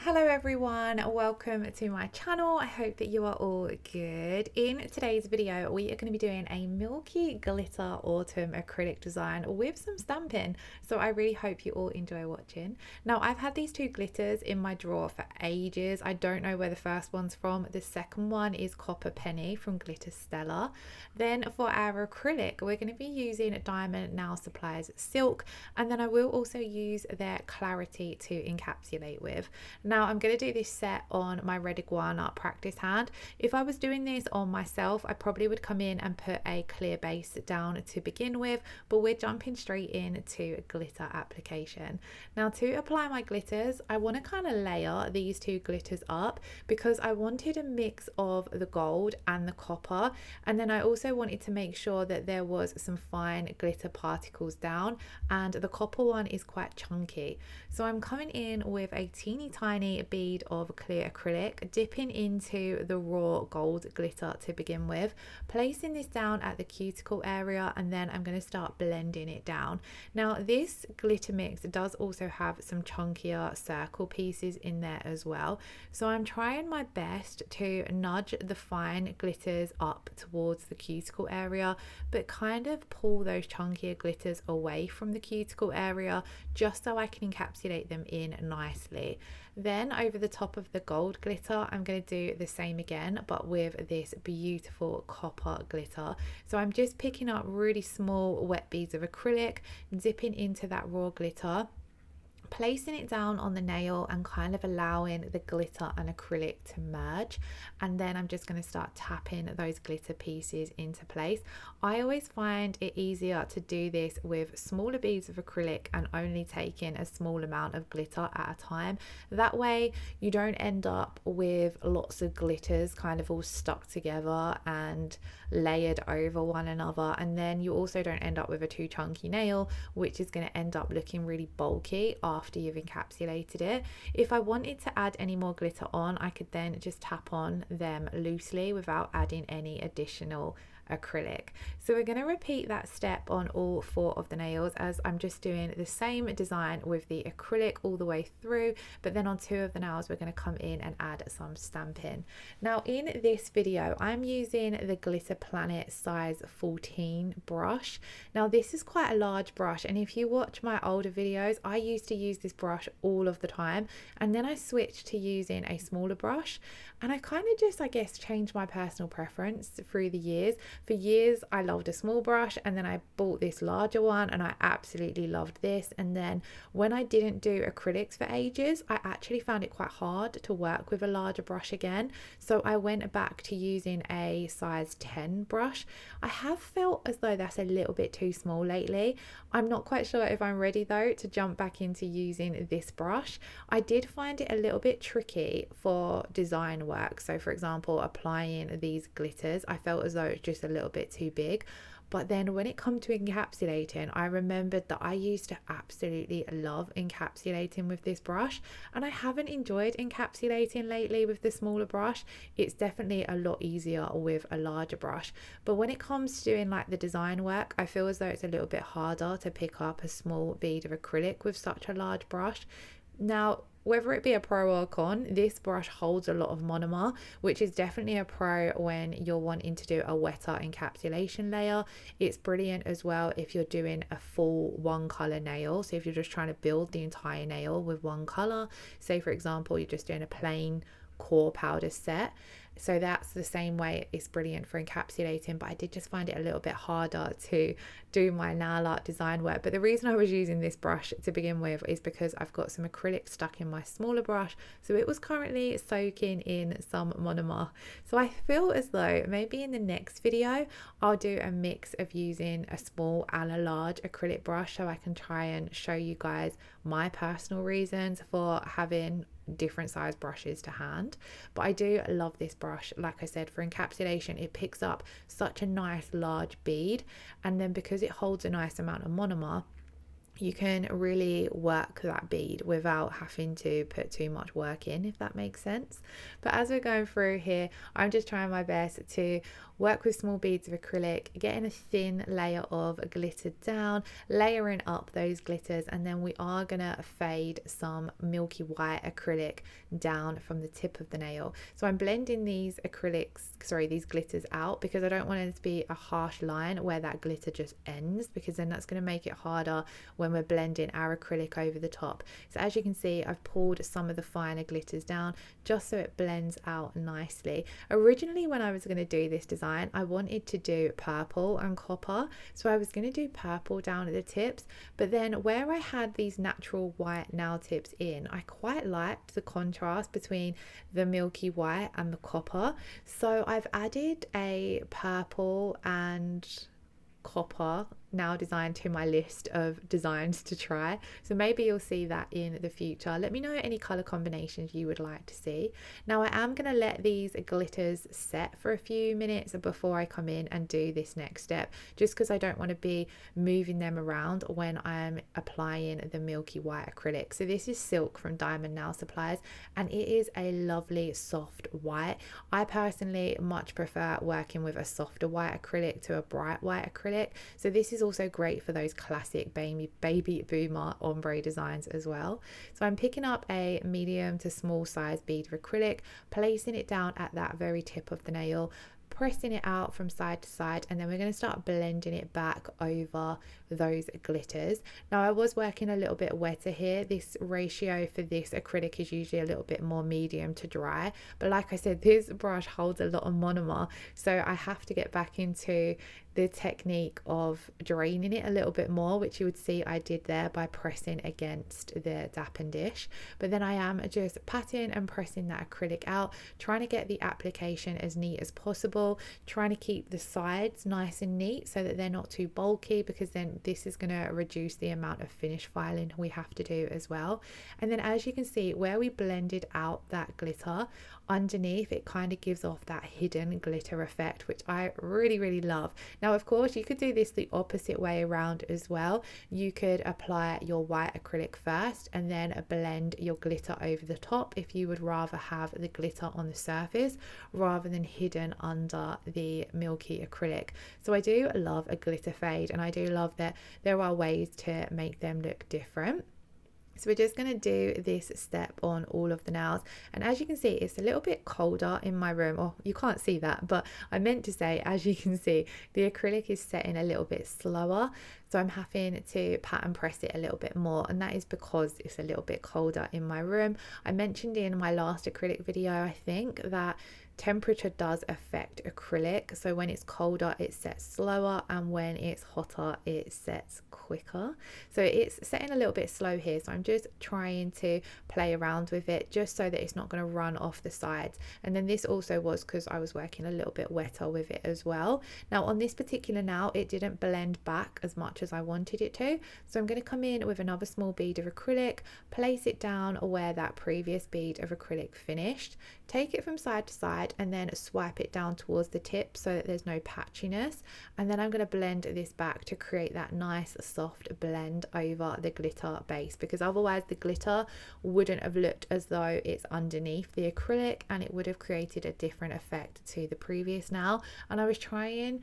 Hello everyone, welcome to my channel. I hope that you are all good. In today's video we are going to be doing a milky glitter autumn acrylic design with some stamping, so I really hope you all enjoy watching. Now I've had these two glitters in my drawer for ages. I don't know where the first one's from. The second one is Copper Penny from Glitter Stella. Then for our acrylic we're going to be using Diamond Nail Supplies Silk, and then I will also use their Clairity to encapsulate with. Now I'm going to do this set on my red iguana practice hand. If I was doing this on myself, I probably would come in and put a clear base down to begin with, but we're jumping straight into glitter application. Now to apply my glitters, I want to kind of layer these two glitters up because I wanted a mix of the gold and the copper, and then I also wanted to make sure that there was some fine glitter particles down, and the copper one is quite chunky. So I'm coming in with a teeny tiny bead of clear acrylic, dipping into the raw gold glitter to begin with, placing this down at the cuticle area, and then I'm going to start blending it down. Now this glitter mix does also have some chunkier circle pieces in there as well, so I'm trying my best to nudge the fine glitters up towards the cuticle area, but kind of pull those chunkier glitters away from the cuticle area just so I can encapsulate them in nicely. Then over the top of the gold glitter I'm going to do the same again, but with this beautiful copper glitter. So I'm just picking up really small wet beads of acrylic, dipping into that raw glitter, placing it down on the nail and kind of allowing the glitter and acrylic to merge, and then I'm just going to start tapping those glitter pieces into place. I always find it easier to do this with smaller beads of acrylic and only taking a small amount of glitter at a time. That way you don't end up with lots of glitters kind of all stuck together and layered over one another, and then you also don't end up with a too chunky nail, which is going to end up looking really bulky after you've encapsulated it. If I wanted to add any more glitter on, I could then just tap on them loosely without adding any additional acrylic. So we're going to repeat that step on all four of the nails, as I'm just doing the same design with the acrylic all the way through, but then on two of the nails we're going to come in and add some stamping. Now in this video I'm using the Glitter Planet size 14 brush. Now this is quite a large brush, and if you watch my older videos I used to use this brush all of the time, and then I switched to using a smaller brush, and I kind of just, I guess, changed my personal preference through the years. For years I loved a small brush, and then I bought this larger one and I absolutely loved this, and then when I didn't do acrylics for ages I actually found it quite hard to work with a larger brush again, so I went back to using a size 10 brush. I have felt as though that's a little bit too small lately. I'm not quite sure if I'm ready though to jump back into using this brush. I did find it a little bit tricky for design work, so for example applying these glitters I felt as though it's just a little bit too big. But then when it comes to encapsulating, I remembered that I used to absolutely love encapsulating with this brush, and I haven't enjoyed encapsulating lately with the smaller brush. It's definitely a lot easier with a larger brush, but when it comes to doing like the design work, I feel as though it's a little bit harder to pick up a small bead of acrylic with such a large brush. Now whether it be a pro or a con, this brush holds a lot of monomer, which is definitely a pro when you're wanting to do a wetter encapsulation layer. It's brilliant as well if you're doing a full one color nail, so if you're just trying to build the entire nail with one color, say for example you're just doing a plain core powder set. So that's the same way it's brilliant for encapsulating, but I did just find it a little bit harder to do my nail art design work. But the reason I was using this brush to begin with is because I've got some acrylic stuck in my smaller brush, so it was currently soaking in some monomer. So I feel as though maybe in the next video I'll do a mix of using a small and a large acrylic brush, so I can try and show you guys my personal reasons for having different size brushes to hand. But I do love this brush. Like I said, for encapsulation it picks up such a nice large bead, and then because it holds a nice amount of monomer, you can really work that bead without having to put too much work in, if that makes sense. But as we're going through here, I'm just trying my best to work with small beads of acrylic, getting a thin layer of glitter down, layering up those glitters, and then we are gonna fade some milky white acrylic down from the tip of the nail. So I'm blending these these glitters out, because I don't want it to be a harsh line where that glitter just ends, because then that's going to make it harder when we're blending our acrylic over the top. So as you can see, I've pulled some of the finer glitters down just so it blends out nicely. Originally, when I was going to do this design, I wanted to do purple and copper, so I was going to do purple down at the tips, but then where I had these natural white nail tips in, I quite liked the contrast between the milky white and the copper, so I've added a purple and copper now design to my list of designs to try, so maybe you'll see that in the future. Let me know any color combinations you would like to see. Now I am going to let these glitters set for a few minutes before I come in and do this next step, just because I don't want to be moving them around when I'm applying the milky white acrylic. So this is Silk from Diamond Nail Supplies, and it is a lovely soft white. I personally much prefer working with a softer white acrylic to a bright white acrylic, so this is also great for those classic baby boomer ombre designs as well. So I'm picking up a medium to small size bead of acrylic, placing it down at that very tip of the nail, pressing it out from side to side, and then we're going to start blending it back over those glitters. Now I was working a little bit wetter here. This ratio for this acrylic is usually a little bit more medium to dry, but like I said, this brush holds a lot of monomer, so I have to get back into the technique of draining it a little bit more, which you would see I did there by pressing against the dappen dish. But then I am just patting and pressing that acrylic out, trying to get the application as neat as possible, trying to keep the sides nice and neat so that they're not too bulky, because then this is going to reduce the amount of finish filing we have to do as well. And then as you can see, where we blended out that glitter, underneath it kind of gives off that hidden glitter effect, which I really love. Now of course you could do this the opposite way around as well. You could apply your white acrylic first and then blend your glitter over the top if you would rather have the glitter on the surface rather than hidden under the milky acrylic. So I do love a glitter fade, and I do love that there are ways to make them look different. So we're just going to do this step on all of the nails, and as you can see, it's a little bit colder in my room. Or you can't see that, but I meant to say, as you can see, the acrylic is setting a little bit slower, so I'm having to pat and press it a little bit more, and that is because it's a little bit colder in my room. I mentioned in my last acrylic video, I think, that temperature does affect acrylic, so when it's colder it sets slower, and when it's hotter it sets quicker. So it's setting a little bit slow here, so I'm just trying to play around with it just so that it's not going to run off the sides. And then this also was because I was working a little bit wetter with it as well. Now on this particular nail, it didn't blend back as much as I wanted it to, so I'm going to come in with another small bead of acrylic, place it down where that previous bead of acrylic finished, take it from side to side, and then swipe it down towards the tip so that there's no patchiness. And then I'm going to blend this back to create that nice soft blend over the glitter base, because otherwise the glitter wouldn't have looked as though it's underneath the acrylic, and it would have created a different effect to the previous nail. And I was trying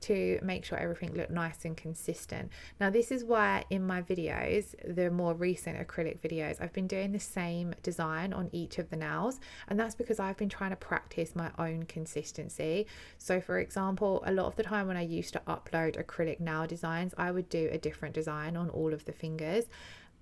to make sure everything looked nice and consistent. Now this is why in my videos, the more recent acrylic videos, I've been doing the same design on each of the nails, and that's because I've been trying to practice my own consistency. So for example, a lot of the time when I used to upload acrylic nail designs, I would do a different design on all of the fingers,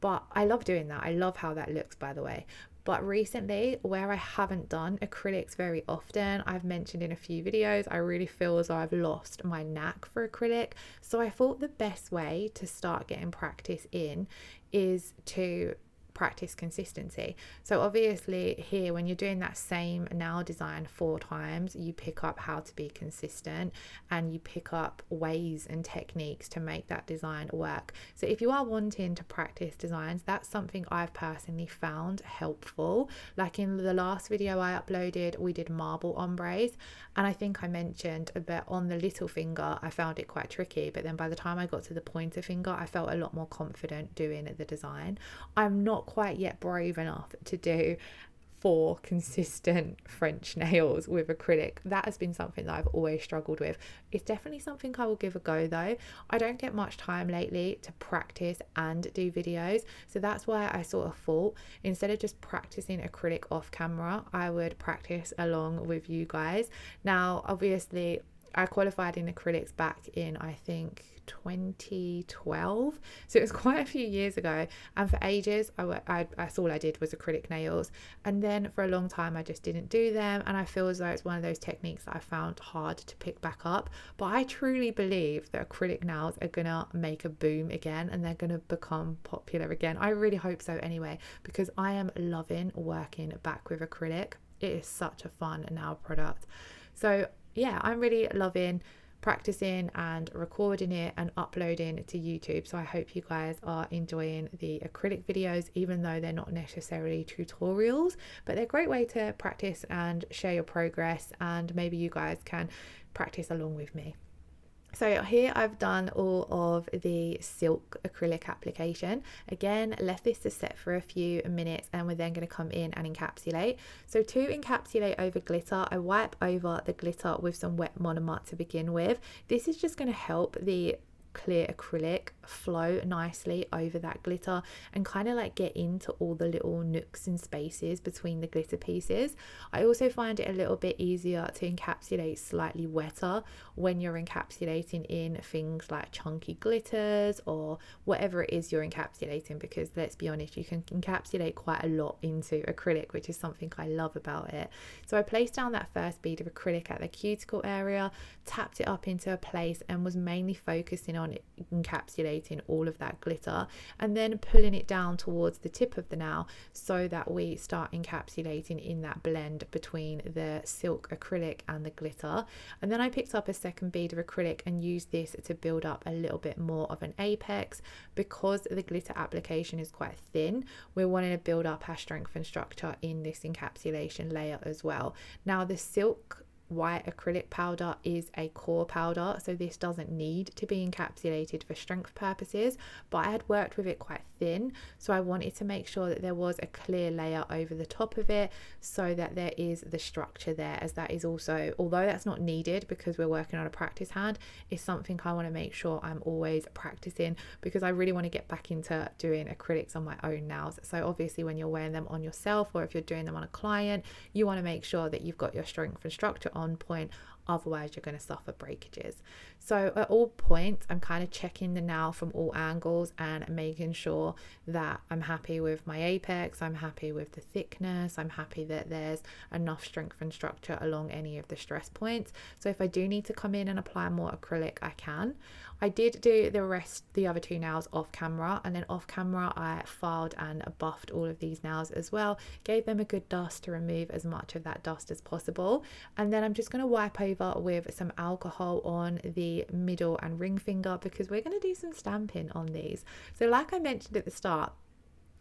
but I love doing that. I love how that looks, by the way. But recently, where I haven't done acrylics very often, I've mentioned in a few videos, I really feel as though I've lost my knack for acrylic. So I thought the best way to start getting practice in is to practice consistency. So obviously here, when you're doing that same nail design 4 times, you pick up how to be consistent and you pick up ways and techniques to make that design work. So if you are wanting to practice designs, that's something I've personally found helpful. Like in the last video I uploaded, we did marble ombres, and I think I mentioned a bit on the little finger I found it quite tricky, but then by the time I got to the pointer finger I felt a lot more confident doing the design. I'm not quite yet brave enough to do 4 consistent French nails with acrylic. That has been something that I've always struggled with. It's definitely something I will give a go though. I don't get much time lately to practice and do videos, so that's why I sort of thought instead of just practicing acrylic off camera, I would practice along with you guys. Now obviously I qualified in acrylics back in, I think, 2012, so it was quite a few years ago, and for ages that's all I did was acrylic nails, and then for a long time I just didn't do them, and I feel as though it's one of those techniques that I found hard to pick back up. But I truly believe that acrylic nails are gonna make a boom again and they're gonna become popular again. I really hope so anyway, because I am loving working back with acrylic. It is such a fun nail product. So yeah, I'm really loving practicing and recording it and uploading it to YouTube. So I hope you guys are enjoying the acrylic videos, even though they're not necessarily tutorials, but they're a great way to practice and share your progress, and maybe you guys can practice along with me. So here I've done all of the silk acrylic application. Again, left this to set for a few minutes, and we're then going to come in and encapsulate. So to encapsulate over glitter, I wipe over the glitter with some wet monomer to begin with. This is just going to help the clear acrylic flow nicely over that glitter and kind of like get into all the little nooks and spaces between the glitter pieces. I also find it a little bit easier to encapsulate slightly wetter when you're encapsulating in things like chunky glitters or whatever it is you're encapsulating, because let's be honest, you can encapsulate quite a lot into acrylic, which is something I love about it. So I placed down that first bead of acrylic at the cuticle area, tapped it up into a place, and was mainly focusing on encapsulating all of that glitter, and then pulling it down towards the tip of the nail so that we start encapsulating in that blend between the silk acrylic and the glitter. And then I picked up a second bead of acrylic and used this to build up a little bit more of an apex. Because the glitter application is quite thin, we're wanting to build up our strength and structure in this encapsulation layer as well. Now the silk white acrylic powder is a core powder, so this doesn't need to be encapsulated for strength purposes, but I had worked with it quite thin, so I wanted to make sure that there was a clear layer over the top of it so that there is the structure there, as that is also, although that's not needed because we're working on a practice hand, is something I want to make sure I'm always practicing, because I really want to get back into doing acrylics on my own nails. So obviously when you're wearing them on yourself, or if you're doing them on a client, you want to make sure that you've got your strength and structure on point, otherwise you're going to suffer breakages. So at all points I'm kind of checking the nail from all angles and making sure that I'm happy with my apex, I'm happy with the thickness, I'm happy that there's enough strength and structure along any of the stress points. So if I do need to come in and apply more acrylic, I can. I did do the other 2 nails off camera, and then off camera I filed and buffed all of these nails as well, gave them a good dust to remove as much of that dust as possible, and then I'm just going to wipe over with some alcohol on the middle and ring finger, because we're going to do some stamping on these. So like I mentioned at the start,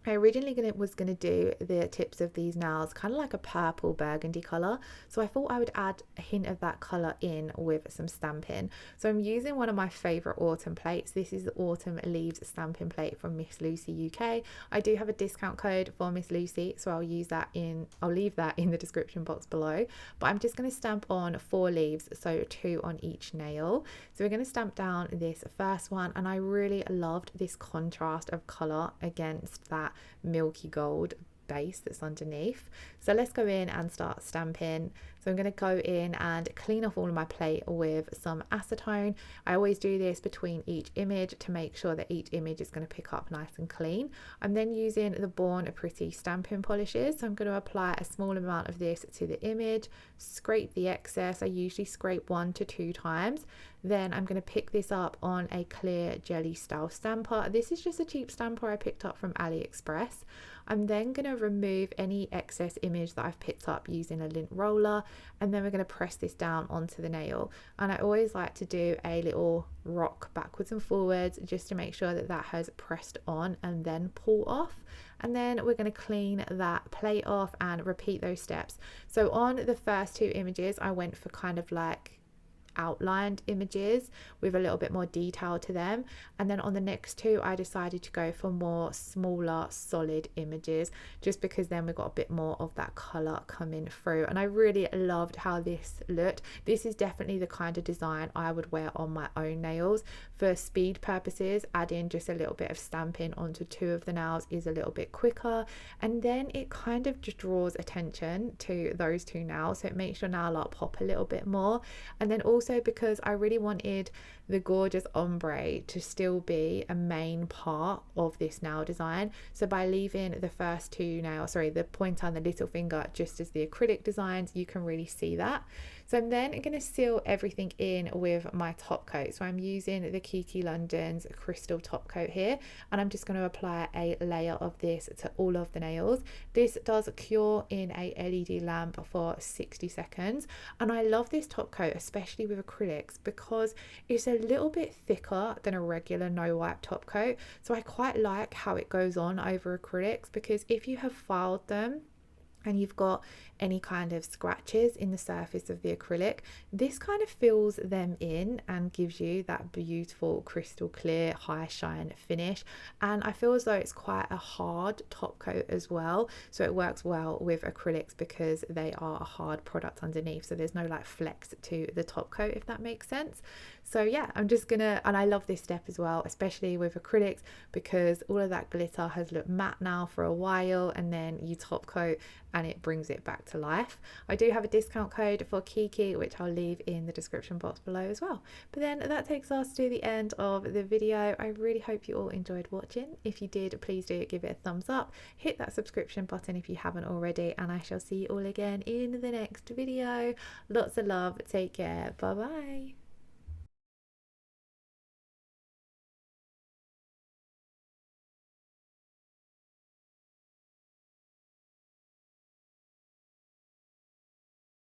I originally was going to do the tips of these nails kind of like a purple burgundy colour, so I thought I would add a hint of that colour in with some stamping. So I'm using one of my favourite autumn plates. This is the Autumn Leaves stamping plate from Miss Lucy UK. I do have a discount code for Miss Lucy, so I'll leave that in the description box below. But I'm just going to stamp on 4 leaves, so 2 on each nail. So we're going to stamp down this first one, and I really loved this contrast of colour against that milky gold base that's underneath. So let's go in and start stamping. So I'm going to go in and clean off all of my plate with some acetone. I always do this between each image to make sure that each image is going to pick up nice and clean. I'm then using the Born Pretty stamping polishes, so I'm going to apply a small amount of this to the image, scrape the excess. I usually scrape 1 to 2 times. Then I'm going to pick this up on a clear jelly style stamper. This is just a cheap stamper I picked up from AliExpress. I'm then going to remove any excess image that I've picked up using a lint roller, and then we're going to press this down onto the nail. And I always like to do a little rock backwards and forwards just to make sure that that has pressed on, and then pull off. And then we're going to clean that plate off and repeat those steps. So on the first two images, I went for kind of like outlined images with a little bit more detail to them, and then on the next two I decided to go for more smaller solid images, just because then we got a bit more of that color coming through. And I really loved how this looked. This is definitely the kind of design I would wear on my own nails. For speed purposes, adding just a little bit of stamping onto two of the nails is a little bit quicker, and then it kind of just draws attention to those two nails, so it makes your nail art pop a little bit more. And then also because I really wanted the gorgeous ombre to still be a main part of this nail design, so by leaving the first two nails, sorry, the pointer and the little finger just as the acrylic designs, you can really see that. So I'm then going to seal everything in with my top coat. So I'm using the Kiki London's crystal top coat here, and I'm just going to apply a layer of this to all of the nails. This does cure in a LED lamp for 60 seconds, and I love this top coat, especially with acrylics, because it's a little bit thicker than a regular no wipe top coat. So I quite like how it goes on over acrylics, because if you have filed them and you've got any kind of scratches in the surface of the acrylic, this kind of fills them in and gives you that beautiful crystal clear high shine finish. And I feel as though it's quite a hard top coat as well, so it works well with acrylics because they are a hard product underneath, so there's no like flex to the top coat, if that makes sense. So yeah, I'm just gonna, and I love this step as well, especially with acrylics, because all of that glitter has looked matte now for a while, and then you top coat and it brings it back to life. I do have a discount code for Kiki, which I'll leave in the description box below as well. But then that takes us to the end of the video. I really hope you all enjoyed watching. If you did, please do give it a thumbs up, hit that subscription button if you haven't already, and I shall see you all again in the next video. Lots of love, take care, bye bye.